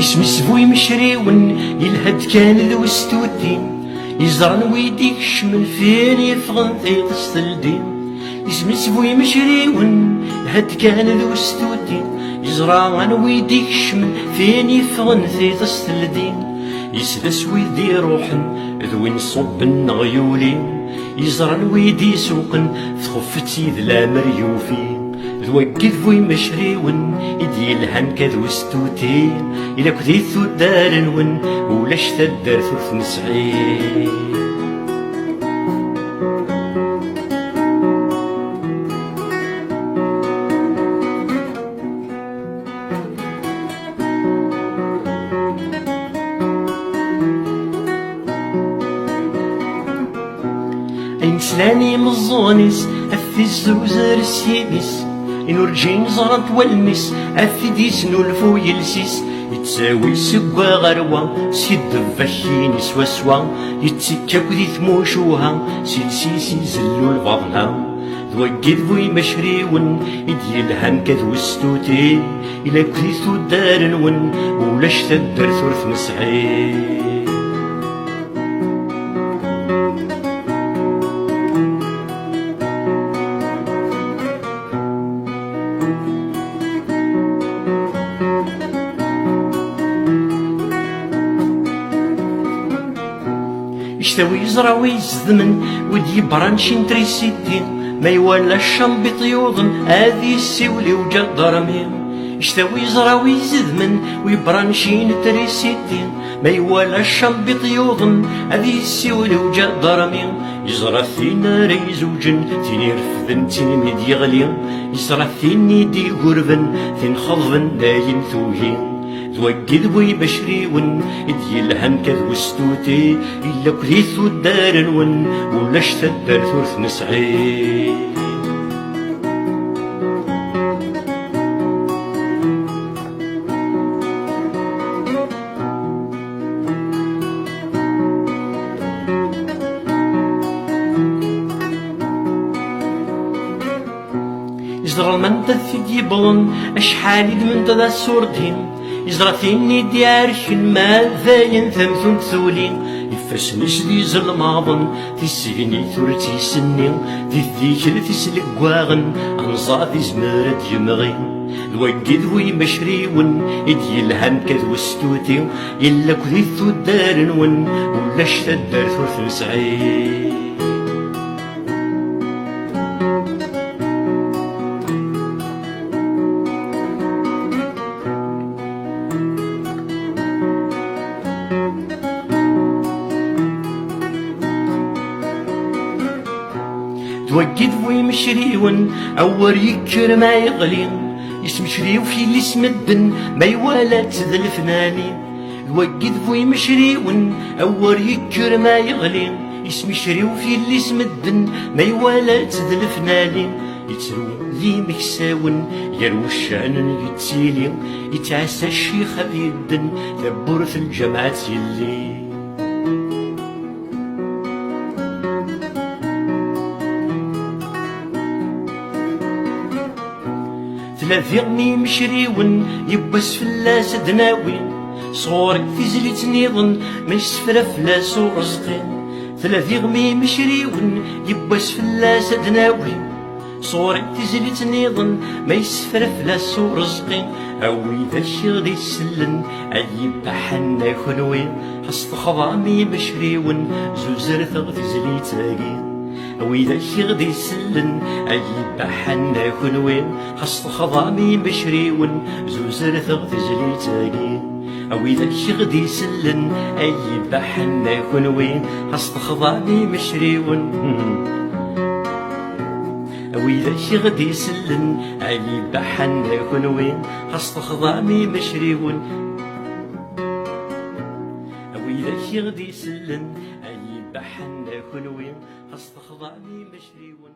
اسمي سبوي مشريون يلهد كان ذو ستوتين يزرن ويديك شمل فين يفغن في قصة الدين اسمي سبوي مشريون يلهد كان ذو ستوتين يزرن ويديك شمل فين يفغن في قصة الدين يسلس ويدي روحن ذوين صب النغيولين يزرن ويدي سوقن تخفتي ذلا مريوفين ذوكي ذوي مشريون يدي الهن كذو ستوتين إلا كثيثو دارنون ولاش تدار ثلث نسعين إنسلاني مزونيس أفي الزوزر السيميس إنو رجين زرنت والمس أفي ديسنو الفو يلسيس يتساوي سوا غروا سيد فاشيني سوا سوا يتسكا كذي ثموشوها سيلسيسي زلو الفضلا ذوكي ذوي مشريون يدي الهن كذو ستوتين إلا كذي ثو دارنون ولاش تدار ثلث مسعين يشتوي يزرع ويزدمن ودي برانشين تريسيتين ما يوالا الشنبيط يوضن هذي السيولي وجا ضرمين يشتوي يزرع ويزدمن ويبرانشين تريسيتين ما يوالا الشنبيط يوضن هذي السيولي وجا ضرمين يزرع فينا ريزوجن تيني رفذن تيني ميدي غلين يزرع فيني دي قربن تين خضبن داين ثوهين ذوكي ذوي مشريون يدي الهن كذو ستوتي إلا كثيثو دارنون ولاش تدار ثلث نسعين يزرع المنطة في ديبون أشحال من تدا السوردين يزرع فيني ديارش الماء ذاين ثمثون ثولين يفسني شديز الماضن في السيني ثورتي سنين في الذيكر في سلقواغن أنصافي زمرد يمغين ذوكي ذوي مشريون يدي الهن كذو ستوتي إلا كثيثو دارنون ولاش تدار ثلث نسعين ذوكي ذوي مشريون أور يكر ما يغلين اسم شريو في اللي سمدن ما يوالات ذا الفنانين ذوكي ذوي مشريون أور يكر ما يغلين اسم شريو في اللي سمدن ما يوالات ذا الفنانين يترو ذي مكساون يروي الشان يتسيلين يتعسى الشيخ بيدن لبورث الجامعات يلي ثلاثي مشريون يبس فلاس دناوين صورك في زليت نيضن ما يسفر فلاس ورزقين ثلاثي مشريون يبس فلاس دناوين صورك في زليت نيضن ما يسفر فلاس ورزقين أو إذا الشغل يسلن أيب حنا خنوين حصف خضامي مشريون زوزر ثغث زليتاقين وإذا الشغل يسلن أجيب حنا خنوين حصل خضامي مشريون زوزر ثغث زليتاقين وإذا الشغل يسلن أجيب حنا خنوين حصل خضامي مشريون وإذا الشغل يسلن أجيب حنا خنوين حصل خضامي مشريون وإذا الشغل يسلن أجيب حنا خنوين حصل خضامي مشريون